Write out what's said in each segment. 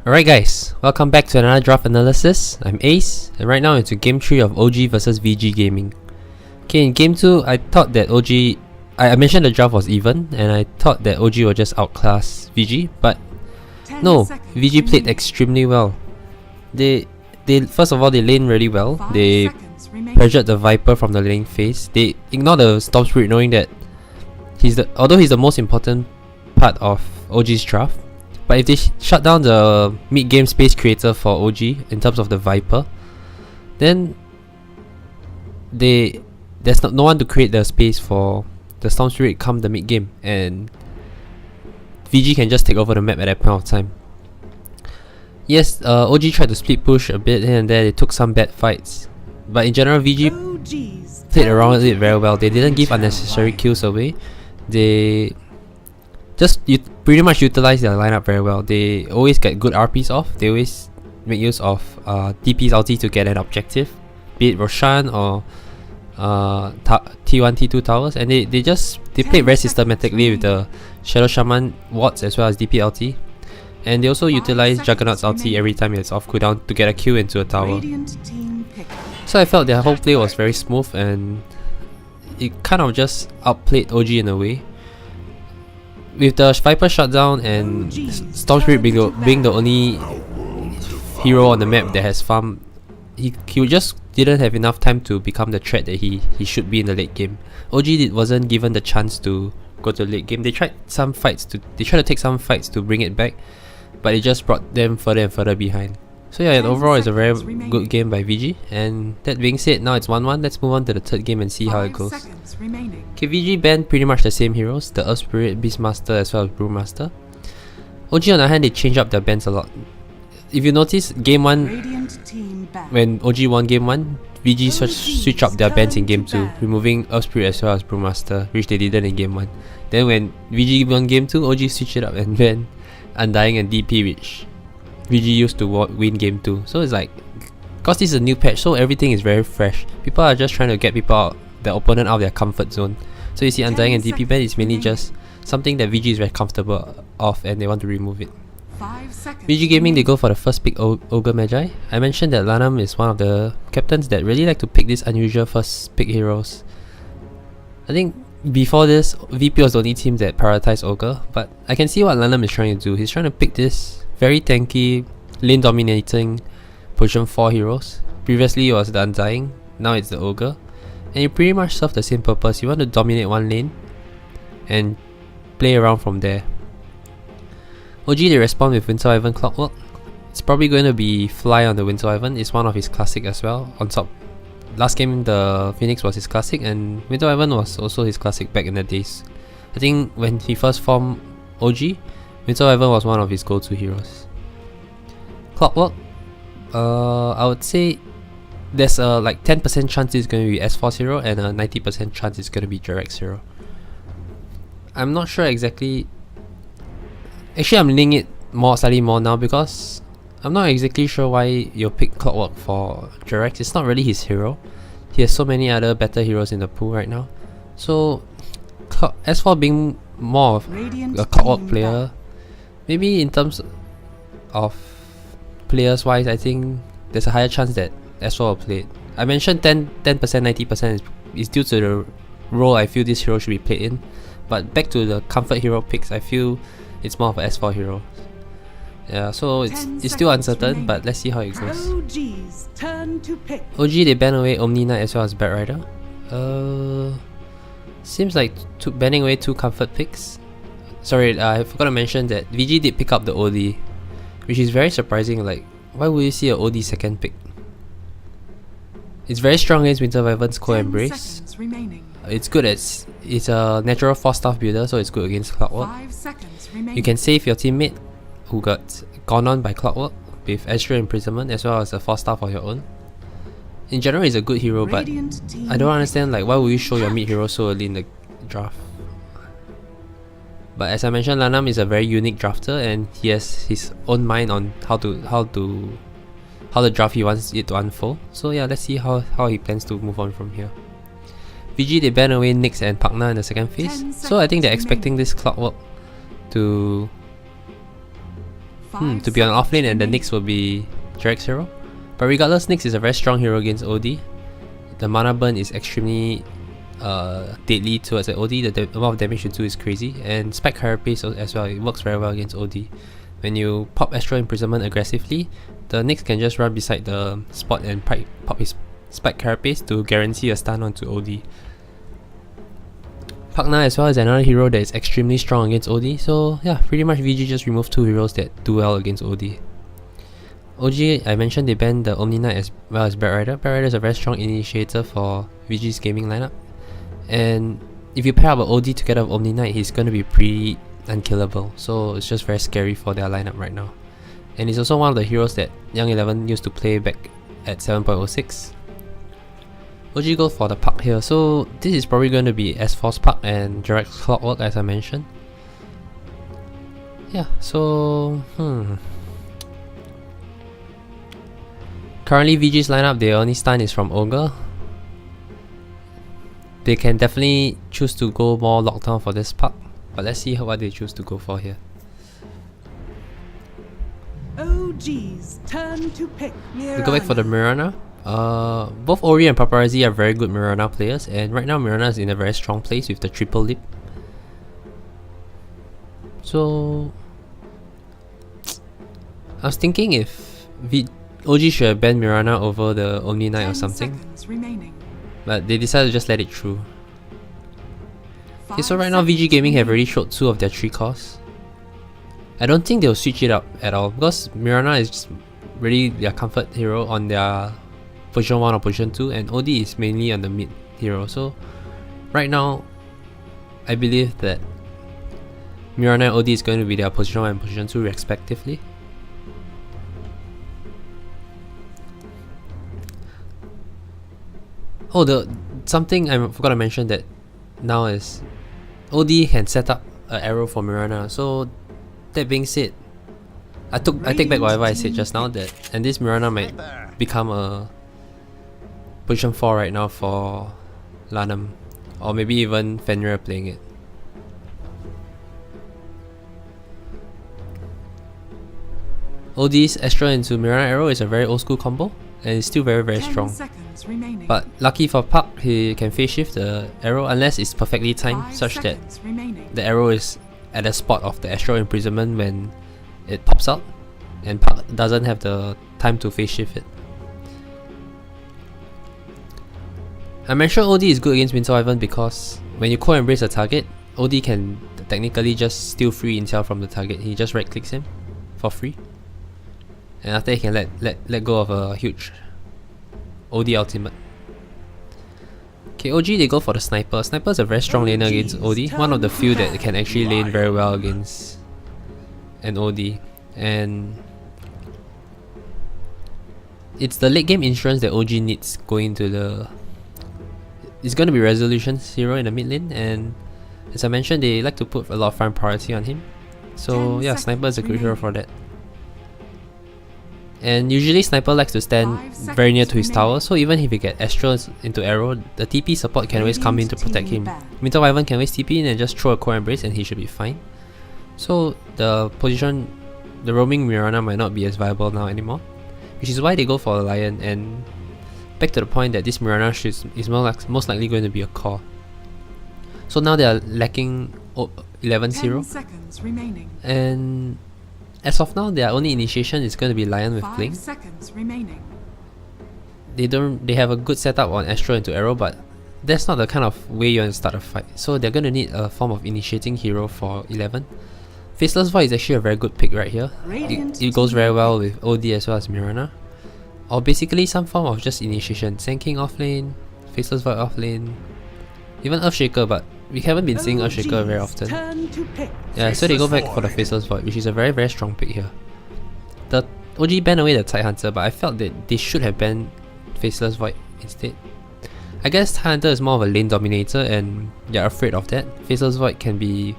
Alright guys, welcome back to another draft analysis. I'm Ace, and right now into game 3 of OG versus VG gaming. Okay, in game 2, I thought that I mentioned the draft was even, and I thought that OG would just outclass VG, but no, VG played extremely well. They first of all, they lane really well. They pressured the Viper from the lane phase. They ignore the Storm Spirit, knowing that although he's the most important part of OG's draft, but if they shut down the mid-game space creator for OG in terms of the Viper, then there's no one to create the space for the Storm Spirit come the mid-game, and VG can just take over the map at that point of time. Yes, OG tried to split push a bit here and there. They took some bad fights, but in general VG played around with it very well. They didn't give unnecessary kills away. They just pretty much utilize their lineup very well. They always get good RPs off. They always make use of DP's ulti to get an objective, be it Roshan or T1, T2 towers, and they played very systematically with the Shadow Shaman wards as well as DP ulti. And they also utilize Juggernaut's ulti every time it's off cooldown to get a kill into a tower. So I felt their whole play was very smooth, and it kind of just outplayed OG in a way. With the Viper shutdown and Storm Spirit being the only hero on the map that has farm, he just didn't have enough time to become the threat that he should be in the late game. OG wasn't given the chance to go to the late game. They tried to take some fights to bring it back, but it just brought them further and further behind. So yeah, overall it's a very good game by VG. And that being said, now it's 1-1. Let's move on to the third game and see how it goes. Okay, VG banned pretty much the same heroes, the Earth Spirit, Beastmaster as well as Brewmaster. OG on the other hand, they changed up their bans a lot. If you notice, game 1, when OG won game 1, VG switched up their bans in game 2, removing Earth Spirit as well as Brewmaster, which they didn't in game 1. Then when VG won game 2, OG switched it up and banned Undying and DP, which VG used to win game 2. So it's like, cause this is a new patch, so everything is very fresh. People are just trying to get the opponent out of their comfort zone. So you see Undying and DP ban is mainly just something that VG is very comfortable of, and they want to remove it. VG Gaming, they go for the first pick, Ogre Magi. I mentioned that Lanam is one of the captains that really like to pick these unusual first pick heroes. I think before this, VP was the only team that prioritized Ogre, but I can see what Lanam is trying to do. He's trying to pick this very tanky, lane dominating position 4 heroes. Previously it was the Undying, now it's the Ogre. And you pretty much serve the same purpose. You want to dominate one lane and play around from there. OG, they respond with Winter Wyvern Clockwork. It's probably going to be Fly on the Winter Wyvern. It's one of his classic as well. On top, last game the Phoenix was his classic, and Winter Wyvern was also his classic back in the days. I think when he first formed OG, Winter Wyvern was one of his go-to heroes. Clockwork, I would say there's a like 10% chance it's going to be S4 hero and a 90% chance it's going to be Jarex hero. I'm not sure exactly. Actually, I'm leaning it slightly more now, because I'm not exactly sure why you'll pick Clockwork for Jarex. It's not really his hero. He has so many other better heroes in the pool right now. So S4 being more of a Clockwork player, maybe in terms of players wise, I think there's a higher chance that S4 will play it. I mentioned 10%, 90% is due to the role I feel this hero should be played in. But back to the comfort hero picks, I feel it's more of an S4 hero. Yeah, so it's still uncertain, but let's see how it goes. OG, they ban away Omni Knight as well as Bat Rider. Seems like banning away 2 comfort picks. Sorry, I forgot to mention that VG did pick up the OD, which is very surprising. Like, why would you see an OD second pick? It's very strong against Winter Wyvern's Cold Embrace. It's good it's a natural 4-staff builder, so it's good against Clockwork. You can save your teammate who got gone on by Clockwork with Astral Imprisonment as well as a 4-staff of your own. In general, it's a good hero, but I don't understand like why would you show your mid hero so early in the draft. But as I mentioned, Lanam is a very unique drafter, and he has his own mind on how the draft he wants it to unfold. So yeah, let's see how he plans to move on from here. VG, they ban away Nyx and Pagna in the second phase, so I think they're expecting this Clockwork to be on offlane, and the Nyx will be Jarek's hero. But regardless, Nyx is a very strong hero against OD. The mana burn is extremely deadly towards the OD. The amount of damage you do is crazy, and Spike Carapace as well. It works very well against OD. When you pop Astral Imprisonment aggressively, the Nyx can just run beside the spot and pop his Spike Carapace to guarantee a stun onto OD. Pakna as well is another hero that is extremely strong against OD, so yeah, pretty much VG just removed two heroes that do well against OD. OG, I mentioned they banned the Omni Knight as well as Bat Rider. Bat Rider is a very strong initiator for VG's gaming lineup, and if you pair up an OD together with Omni Knight, he's going to be pretty unkillable, so it's just very scary for their lineup right now. And he's also one of the heroes that Young 11 used to play back at 7.06. OG go for the Puck here, so this is probably going to be S-Force Puck and Direct Clockwork as I mentioned. Yeah, so currently VG's lineup, their only stun is from Ogre. They can definitely choose to go more lockdown for this Puck, but let's see what they choose to go for here. OG's turn to pick Mirana. We go back for the Mirana. Both Ori and Paparazzi are very good Mirana players, and right now Mirana is in a very strong place with the triple leap. So I was thinking if OG should have banned Mirana over the Omni Knight or something, but they decided to just let it through. Okay, so right now VG Gaming have already showed 2 of their 3 cores. I don't think they'll switch it up at all, because Mirana is just really their comfort hero on their position 1 or position 2, and OD is mainly on the mid hero. So right now I believe that Mirana and OD is going to be their position 1 and position 2 respectively. Oh, something I forgot to mention that now is OD can set up an arrow for Mirana. So that being said, I take back whatever I said just now, and this Mirana might become a position 4 right now for Lanham, or maybe even Fenrir playing it. OD's Astral into Mirana arrow is a very old school combo, and it's still very strong. But lucky for Puck, he can phase shift the arrow unless it's perfectly timed such that the arrow is at the spot of the Astral Imprisonment when it pops out, and Puck doesn't have the time to phase shift it. I mentioned OD is good against Winter Wyvern because when you core embrace a target, OD can technically just steal free intel from the target. He just right clicks him for free, and after he can let go of a huge OD ultimate. Okay, OG they go for the Sniper. Sniper is a very strong laner against OD, one of the few that can actually lane very well against an OD, and it's the late game insurance that OG needs going into the... It's going to be Resolution's hero in the mid lane, and as I mentioned, they like to put a lot of farm priority on him. So yeah, Sniper is a good hero for that. And usually Sniper likes to stand very near to his tower, so even if he gets Astral into arrow, the TP support can always come in to protect him. Winter Wyvern can always TP in and just throw a core embrace and he should be fine. So the roaming Mirana might not be as viable now anymore, which is why they go for a Lion. And back to the point that this Mirana is most likely going to be a core. So now they are lacking 11-0, and as of now, their only initiation is going to be Lion with Blink. They have a good setup on Astral into arrow, but that's not the kind of way you want to start a fight. So they're going to need a form of initiating hero for 11. Faceless Void is actually a very good pick right here. It goes very well with OD as well as Mirana. Or basically some form of just initiation. Sand King offlane, Faceless Void offlane, even Earthshaker, but we haven't been seeing Earthshaker very often. Yeah, so they go back for the Faceless Void, which is a very strong pick here. The OG banned away the Tidehunter, but I felt that they should have banned Faceless Void instead. I guess Tidehunter is more of a lane dominator and they're afraid of that. Faceless Void can be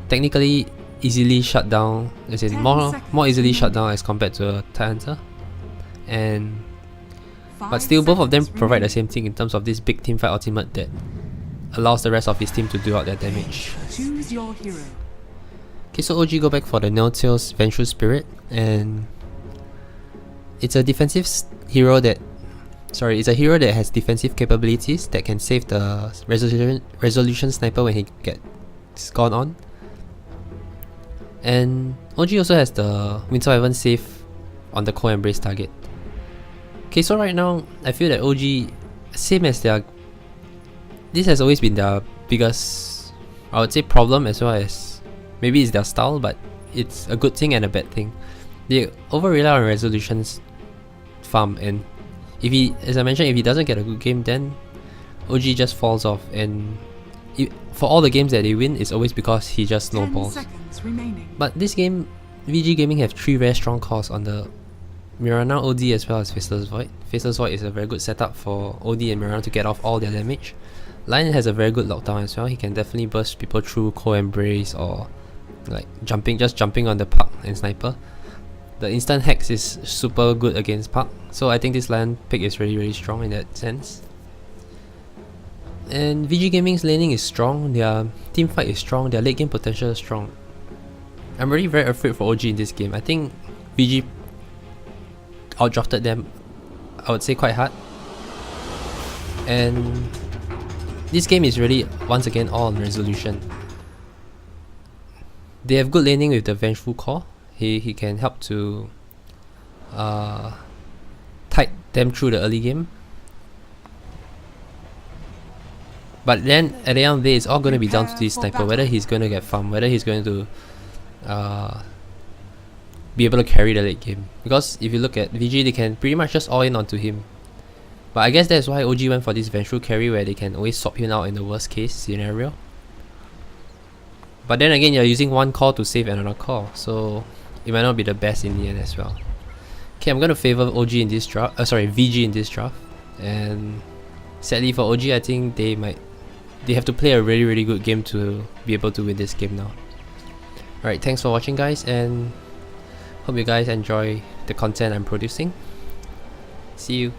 technically easily shut down, as in more easily shut down as compared to a Tidehunter. But still, both of them provide the same thing in terms of this big teamfight ultimate that allows the rest of his team to do out their damage. Choose your hero. Okay, so OG go back for the No-Tails Vengeful Spirit, and it's a defensive hero that... Sorry, it's a hero that has defensive capabilities that can save the resolution sniper when he gets gone on. And OG also has the Winter Wyvern save on the Cold Embrace target. Okay, so right now, I feel that OG, same as their... This has always been their biggest, I would say, problem, as well as... Maybe it's their style, but it's a good thing and a bad thing. They over-rely on resolutions farm, and as I mentioned, if he doesn't get a good game, then OG just falls off, and for all the games that they win, it's always because he just snowballs. But this game, VG Gaming have 3 very strong calls on the Mirana OD as well as Faceless Void. Faceless Void is a very good setup for OD and Mirana to get off all their damage. Lion has a very good lockdown as well. He can definitely burst people through Cold Embrace or like just jumping on the Puck and Sniper. The instant hex is super good against Puck, so I think this Lion pick is really strong in that sense. And VG Gaming's laning is strong, their team fight is strong, their late game potential is strong. I'm really very afraid for OG in this game. I think VG outdrafted them, I would say, quite hard. And this game is really, once again, all on resolution. They have good laning with the Vengeful Core. He can help to tide them through the early game. But then at the end of the day, it's all going to be down to this sniper, whether he's going to get farm, whether he's going to be able to carry the late game. Because if you look at VG, they can pretty much just all in onto him. But I guess that's why OG went for this Vengeful carry, where they can always swap him out in the worst case scenario. But then again, you're using one call to save another call, so it might not be the best in the end as well. Okay, I'm gonna favor OG in this draft. VG in this draft. And sadly for OG, I think they have to play a really good game to be able to win this game now. Alright, thanks for watching, guys, and hope you guys enjoy the content I'm producing. See you.